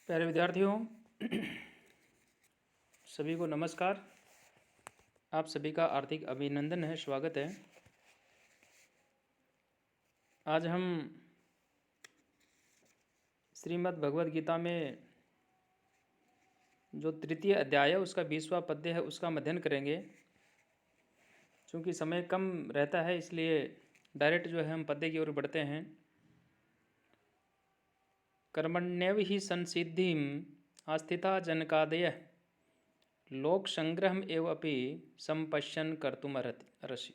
प्यारे विद्यार्थियों, सभी को नमस्कार। आप सभी का हार्दिक अभिनंदन है, स्वागत है। आज हम श्रीमद् भगवद गीता में जो तृतीय अध्याय है उसका 20वां पद्य है, उसका अध्ययन करेंगे। चूँकि समय कम रहता है इसलिए डायरेक्ट जो है हम पद्य की ओर बढ़ते हैं। कर्मण्येव हि संसिद्धिम आस्थिता जनकादयः लोक संग्रहम एव अपि संपश्यन् कर्तुमर्हसि।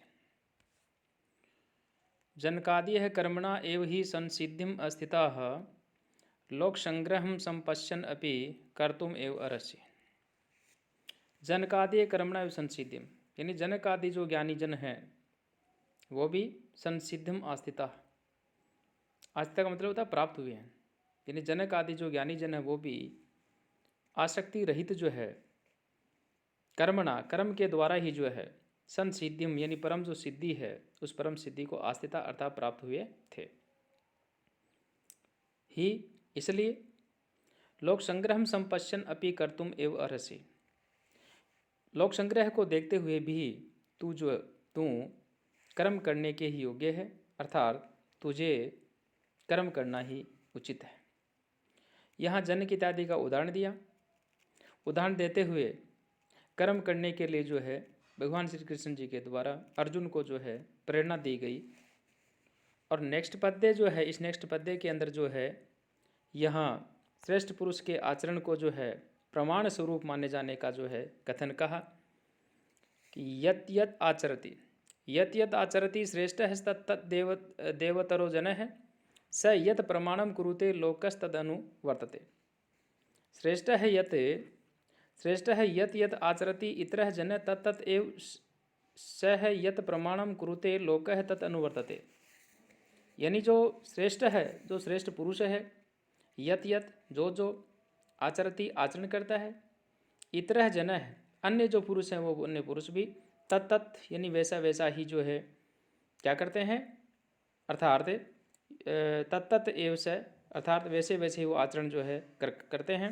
जनकादयः कर्मणा एव हि संसिद्धिम अस्थिताः लोक संग्रहम संपश्यन् अपि कर्तुम एव अर्हसि। जनकादि कर्मणा एव संसिद्धिम, यानी जनक आदि जो ज्ञानी जन हैं वो भी संसिद्धिम आस्थिता, आस्थिता का मतलब होता है प्राप्त हुए हैं। यानी जनक आदि जो ज्ञानी जन है वो भी आसक्ति रहित जो है कर्मणा, कर्म के द्वारा ही जो है संसिद्धिम यानी परम जो सिद्धि है उस परम सिद्धि को आस्थिता अर्थात प्राप्त हुए थे। ही इसलिए लोक संग्रहम संपश्यन अपि कर्तुम एव अर्हसि, लोक संग्रह को देखते हुए भी तू कर्म करने के ही योग्य है, अर्थात तुझे कर्म करना ही उचित है। यहाँ जन की इत्यादि का उदाहरण दिया। उदाहरण देते हुए कर्म करने के लिए जो है भगवान श्री कृष्ण जी के द्वारा अर्जुन को जो है प्रेरणा दी गई। और नेक्स्ट पद्य जो है, इस नेक्स्ट पद्य के अंदर जो है यहाँ श्रेष्ठ पुरुष के आचरण को जो है प्रमाण स्वरूप माने जाने का जो है कथन कहा कि यत यत आचरति श्रेष्ठ है तत्त देवतरो जन है स यत प्रमाणम कुरुते लोकस्तदनु वर्तते। श्रेष्ठ है यत यत आचरति इतरः जन तत्त एव स है यत प्रमाणम कुरुते लोकः तत् अनुवर्तते। यानी जो श्रेष्ठ है, जो श्रेष्ठ पुरुष है, यत जो आचरति आचरण करता है, इतरः जन है अन्य जो पुरुष हैं वो अन्य पुरुष भी, तत्त यानी वैसा वैसा ही जो है क्या करते हैं, अर्थात तत्त एव से अर्थात वैसे वैसे ही वो आचरण जो है करते हैं।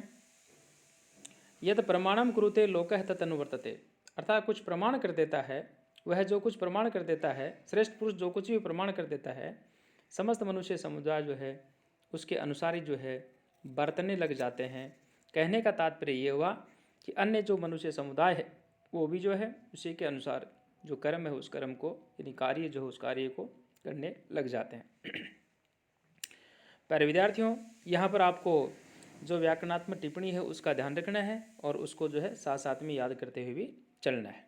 यद प्रमाणम कुरुते लोकः तत् अनुवर्तते, अर्थात कुछ प्रमाण कर देता है, वह जो कुछ प्रमाण कर देता है, श्रेष्ठ पुरुष जो कुछ भी प्रमाण कर देता है, समस्त मनुष्य समुदाय जो है उसके अनुसार ही जो है बरतने लग जाते हैं। कहने का तात्पर्य ये हुआ कि अन्य जो मनुष्य समुदाय है वो भी जो है उसी के अनुसार जो कर्म है उस कर्म को यानी कार्य जो है उस कार्य को करने लग जाते हैं। प्यारे विद्यार्थियों, यहाँ पर आपको जो व्याकरणात्मक टिप्पणी है उसका ध्यान रखना है और उसको जो है साथ साथ में याद करते हुए भी चलना है।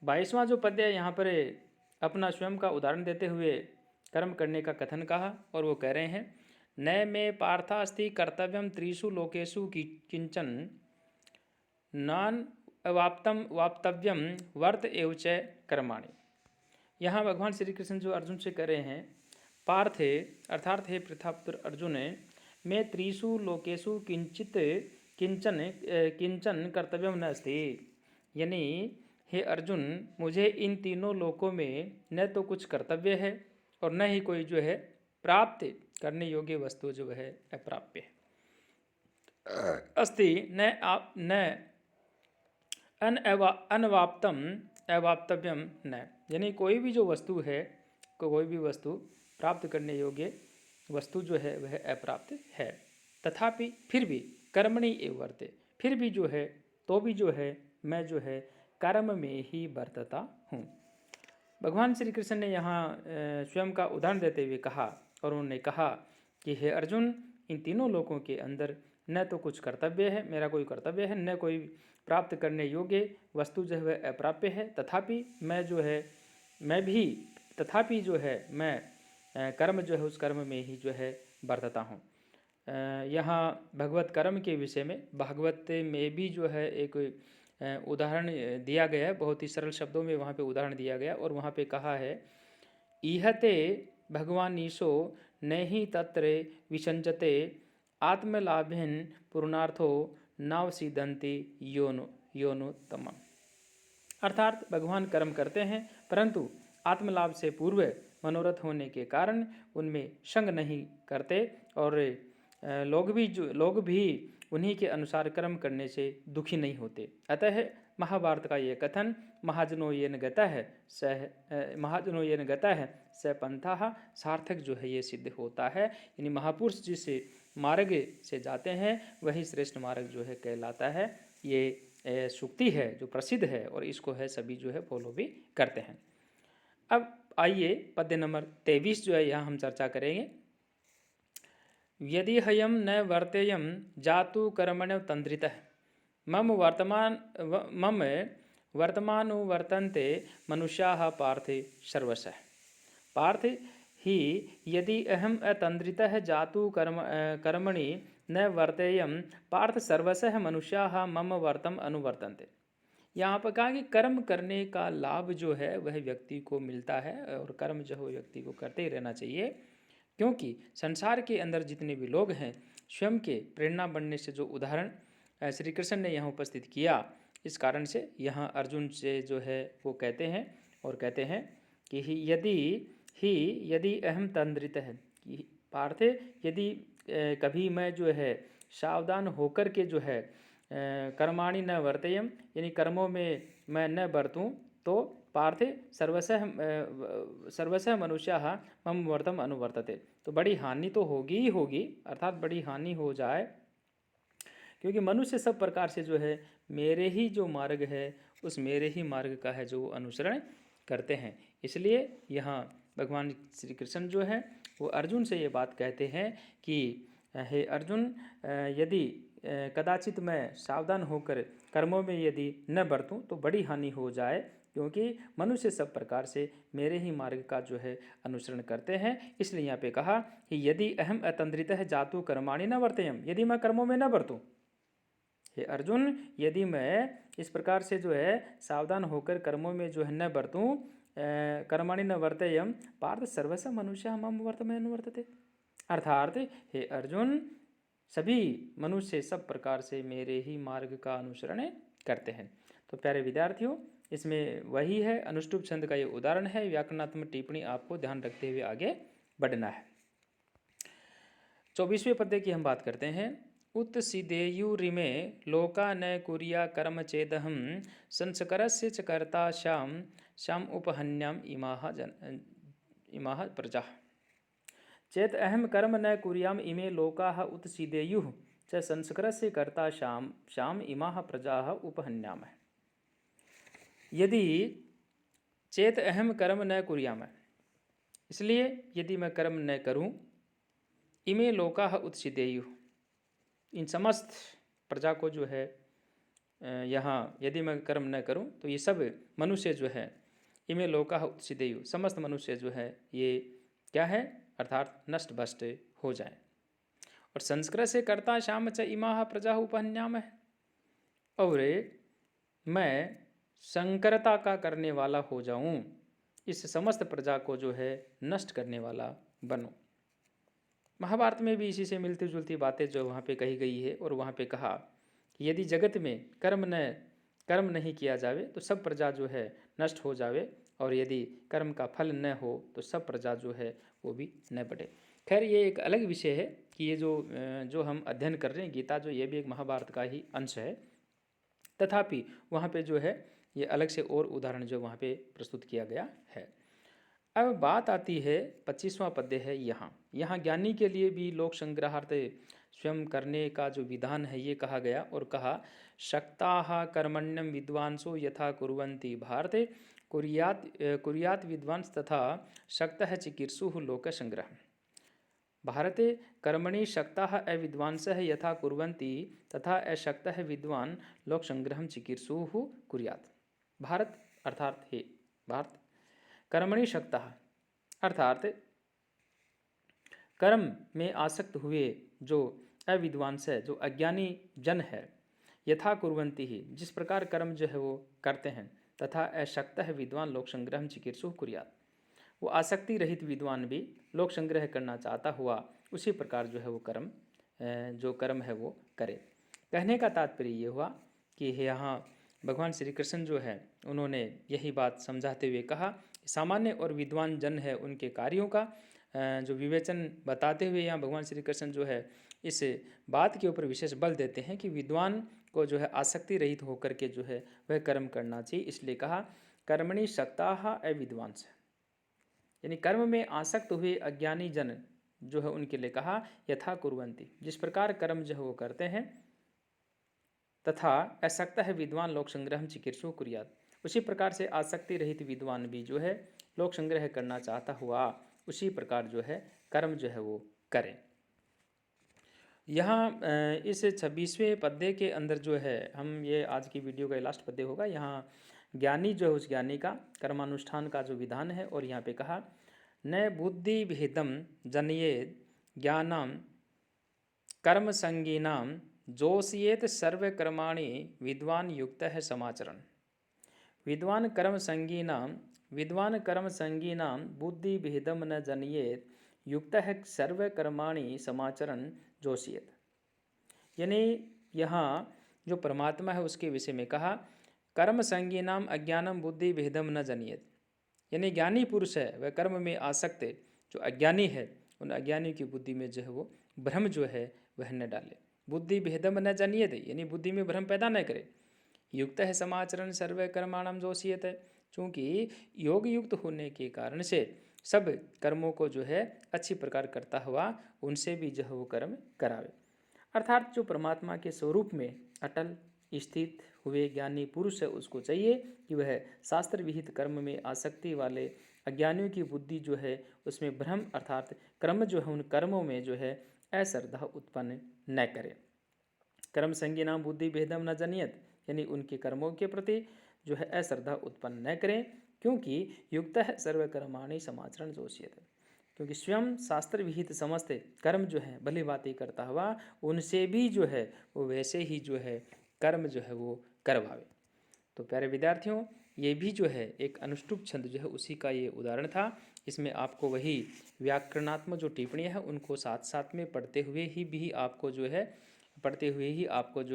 22वां जो पद्य है यहाँ पर अपना स्वयं का उदाहरण देते हुए कर्म करने का कथन कहा और वो कह रहे हैं न मे पार्थास्ति कर्तव्यम त्रिषु लोकेषु किंचन नान वाप्तव्यम वर्त एव च कर्माणि। यहाँ भगवान श्री कृष्ण जो अर्जुन से कह रहे हैं, पार्थ अर्थात हे पृथापुत्र अर्जुन, मैं त्रिषु लोकेषु किंचन कर्तव्यम न अस्ति, यानी हे अर्जुन मुझे इन तीनों लोकों में न तो कुछ कर्तव्य है और न ही कोई जो है प्राप्त करने योग्य वस्तु जो है अप्राप्य है। अस्ति न अनवाप्तम अवाप्तव्यम न, यानी कोई भी जो वस्तु है, कोई भी वस्तु प्राप्त करने योग्य वस्तु जो है वह अप्राप्त है। तथापि फिर भी कर्मणि एव वर्ते, फिर भी जो है तो भी जो है मैं जो है कर्म में ही बरतता हूँ। भगवान श्री कृष्ण ने यहाँ स्वयं का उदाहरण देते हुए कहा और उन्होंने कहा कि हे अर्जुन, इन तीनों लोकों के अंदर न तो कुछ कर्तव्य है, मेरा कोई कर्तव्य है, न कोई प्राप्त करने योग्य वस्तु जो है वह अप्राप्य है, तथापि मैं जो है मैं कर्म जो है उस कर्म में ही जो है बरतता हूँ। यहाँ भगवत कर्म के विषय में भागवत में भी जो है एक उदाहरण दिया गया है, बहुत ही सरल शब्दों में वहाँ पे उदाहरण दिया गया और वहाँ पे कहा है इहते भगवान ईशो नहीं तत्र विसंजते आत्मलाभेन पूर्णार्थो नावसिदंति योनुत्तमम्। अर्थात भगवान कर्म करते हैं परंतु आत्मलाभ से पूर्व मनोरथ होने के कारण उनमें संग नहीं करते और लोग भी उन्हीं के अनुसार कर्म करने से दुखी नहीं होते। अतः महाभारत का ये कथन महाजनो येन गता है स पंथः सार्थक जो है ये सिद्ध होता है। यानी महापुरुष जिस मार्ग से जाते हैं वही श्रेष्ठ मार्ग जो है कहलाता है। ये सूक्ति है जो प्रसिद्ध है और इसको है सभी जो है फॉलो भी करते हैं। अब आइए पद्य नंबर 23 जो है यहाँ हम चर्चा करेंगे। यदि हयम न वर्तेयम जातु कर्मण्य तंद्रितः मम वर्तमानो वर्तन्ते मनुष्याः पार्थे सर्वशः। पार्थ ही यदि अहम अतंद्रितः जातु कर्मणि न वर्तेयम पार्थ सर्वशः मनुष्याः मम वर्तम अनुवर्तन्ते। यहाँ पर कहा कि कर्म करने का लाभ जो है वह व्यक्ति को मिलता है और कर्म जो है व्यक्ति को करते ही रहना चाहिए, क्योंकि संसार के अंदर जितने भी लोग हैं स्वयं के प्रेरणा बनने से जो उदाहरण श्री कृष्ण ने यहाँ उपस्थित किया, इस कारण से यहाँ अर्जुन से जो है वो कहते हैं और कहते हैं कि यदि अहम तंद्रित है कि पार्थ यदि कभी मैं जो है सावधान होकर के जो है कर्माणि न वर्तेयम यानी कर्मों में मैं न बरतूं तो पार्थ सर्वशः मनुष्याः मम वर्तम अनुवर्तते। तो बड़ी हानि तो होगी ही होगी, अर्थात बड़ी हानि हो जाए, क्योंकि मनुष्य सब प्रकार से जो है मेरे ही जो मार्ग है उस मेरे ही मार्ग का है जो अनुसरण करते हैं। इसलिए यहाँ भगवान श्री कृष्ण जो है वो अर्जुन से ये बात कहते हैं कि हे अर्जुन, यदि कदाचित मैं सावधान होकर कर्मों में यदि न बरतूं तो बड़ी हानि हो जाए, क्योंकि मनुष्य सब प्रकार से मेरे ही मार्ग का जो है अनुसरण करते हैं। इसलिए यहाँ पे कहा कि यदि अहम अतंद्रितः जातु कर्माणि न वर्तेयम, यदि मैं कर्मों में न बरतूं, हे अर्जुन यदि मैं इस प्रकार से जो है सावधान होकर कर्मों में जो है न बरतूं, कर्माणि न वर्तेयम पार्थ सर्वशः मनुष्य मम वर्तम अनुवर्तते। अर्थात हे अर्जुन सभी मनुष्य सब प्रकार से मेरे ही मार्ग का अनुसरण करते हैं। तो प्यारे विद्यार्थियों, इसमें वही है अनुष्टुप छंद का ये उदाहरण है। व्याकरणात्मक टिप्पणी आपको ध्यान रखते हुए आगे बढ़ना है। 24वें पद्य की हम बात करते हैं। उत्सीदेयुरिमे लोका न कुर्या कर्म चेदहम संस्करस्य च कर्ता श्याम उपहन्याम इमाः प्रजा। चेत अहम कर्म न कुर्याम इमे लोकाः उत्सीदेयुः च संस्करस्य कर्ता श्याम इमाः प्रजाः उपहन्याम। यदि चेत अहम कर्म न कुर्याम, इसलिए यदि मैं कर्म न करूं, इमे लोकाः उत्सीदेयुः, इन समस्त प्रजा को जो है यहाँ यदि मैं कर्म न करूं तो ये सब मनुष्य जो है इमे लोकाः उत्सीदेयुः, समस्त मनुष्य जो है ये क्या है, अर्थात नष्ट भ्रष्ट हो जाए। और संस्कृत से कर्ता श्याम च इमाः प्रजा उपहन्याम है, और मैं संकरता का करने वाला हो जाऊं, इस समस्त प्रजा को जो है नष्ट करने वाला बनूं। महाभारत में भी इसी से मिलती जुलती बातें जो वहाँ पे कही गई है, और वहाँ पे कहा कि यदि जगत में कर्म नहीं किया जावे तो सब प्रजा जो है नष्ट हो जावे, और यदि कर्म का फल न हो तो सब प्रजा जो है वो भी न बढ़े। खैर ये एक अलग विषय है कि ये जो हम अध्ययन कर रहे हैं गीता, जो ये भी एक महाभारत का ही अंश है, तथापि वहाँ पे जो है ये अलग से और उदाहरण जो वहाँ पे प्रस्तुत किया गया है। अब बात आती है 25वां पद्य है। यहाँ ज्ञानी के लिए भी लोक संग्रहार्थ स्वयं करने का जो विधान है ये कहा गया, और कहा शक्ताः कर्मण्यम विद्वांसो यथा कुर्वन्ति भारते कुर्यात् विद्वांस तथा शक्तः चिकीर्षुः लोक संग्रह। भारते कर्मणि शक्ताः अविद्वांसः यथा कुर्वन्ति तथा अशक्तः विद्वान लोक संग्रहं चिकीर्षुः कुर्यात्। भारत अर्थात हे भारत, कर्मणि शक्तः अर्थात कर्म में आसक्त हुए जो अविद्वांस है, जो अज्ञानी जन है, यथा कुर्वन्ति ही जिस प्रकार कर्म जो है वो करते हैं, तथा अशक्तः विद्वान लोक संग्रहं चिकीर्षुः कुर्यात्, वो आसक्ति रहित विद्वान भी लोक संग्रह करना चाहता हुआ उसी प्रकार जो है वो जो कर्म है वो करे। कहने का तात्पर्य ये हुआ कि यहाँ भगवान श्री कृष्ण जो है उन्होंने यही बात समझाते हुए कहा, सामान्य और विद्वान जन है उनके कार्यों का जो विवेचन बताते हुए यहाँ भगवान श्री कृष्ण जो है इस बात के ऊपर विशेष बल देते हैं कि विद्वान को जो है आसक्ति रहित होकर के जो है वह कर्म करना चाहिए। इसलिए कहा कर्मणि सक्ताः अविद्वांस, यानी कर्म में आसक्त हुए अज्ञानी जन जो है उनके लिए कहा यथा कुर्वन्ति, जिस प्रकार कर्म जो है वो करते हैं, तथा असक्त है विद्वान लोक संग्रह चिकीर्षु कुर्यात, उसी प्रकार से आसक्ति रहित विद्वान भी जो है लोक संग्रह करना चाहता हुआ उसी प्रकार जो है कर्म जो है वो करें। यहाँ इस 26वें पद्य के अंदर जो है हम ये आज की वीडियो का लास्ट पद्य होगा। यहाँ ज्ञानी जो है उस ज्ञानी का कर्मानुष्ठान का जो विधान है, और यहाँ पे कहा न बुद्धि विहितम जनयेद ज्ञानम कर्म संगीनाम जोशियेत सर्वकर्माणि विद्वान युक्त है समाचरण। विद्वान कर्म संगीनाम बुद्धि विहितम न जनयेत युक्त है सर्वकर्माणि समाचरण जोशियत, यानी यहाँ जो परमात्मा है उसके विषय में कहा कर्म संगीनाम अज्ञानम बुद्धि विहितम न जनियत, यानी ज्ञानी पुरुष है वह कर्म में आसक्त, जो अज्ञानी है उन अज्ञानी की बुद्धि में जो है वो भ्रम जो है वह न डाले। बुद्धि भेदम न जनियत, यानी बुद्धि में भ्रम पैदा न करे। युक्त है समाचरण सर्व कर्माणम जोशियत है, चूँकि योग युक्त होने के कारण से सब कर्मों को जो है अच्छी प्रकार करता हुआ उनसे भी जो है वो कर्म करावे। अर्थात जो परमात्मा के स्वरूप में अटल स्थित हुए ज्ञानी पुरुष है उसको चाहिए कि वह शास्त्र विहित कर्म में आसक्ति वाले अज्ञानियों की बुद्धि जो है उसमें भ्रम अर्थात कर्म जो है उन कर्मों में जो है अश्रद्धा उत्पन्न न करे। कर्म संगी नाम बुद्धि भेदम न जनियत, यानी उनके कर्मों के प्रति जो है अश्रद्धा उत्पन्न न करें, क्योंकि युक्त है सर्वकर्माणि समाचरण जोशियत, क्योंकि स्वयं शास्त्र विहित समस्त कर्म जो है भली बातें करता हुआ उनसे भी जो है वो वैसे ही जो है कर्म जो है वो करवावे। तो प्यारे विद्यार्थियों, ये भी जो है एक अनुष्टुप छंद जो है उसी का ये उदाहरण था। इसमें आपको वही व्याकरणात्मक जो टिप्पणियाँ हैं उनको साथ साथ में पढ़ते हुए ही आपको जो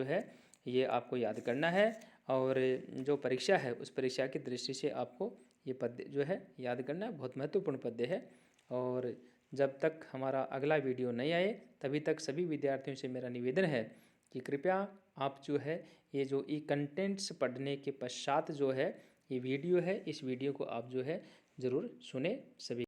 है ये आपको याद करना है, और जो परीक्षा है उस परीक्षा की दृष्टि से आपको ये पद्य जो है याद करना है। बहुत महत्वपूर्ण पद्य है, और जब तक हमारा अगला वीडियो नहीं आए तभी तक सभी विद्यार्थियों से मेरा निवेदन है कि कृपया आप जो है ये जो ई कंटेंट्स पढ़ने के पश्चात जो है ये वीडियो है, इस वीडियो को आप जो है ज़रूर सुने। सभी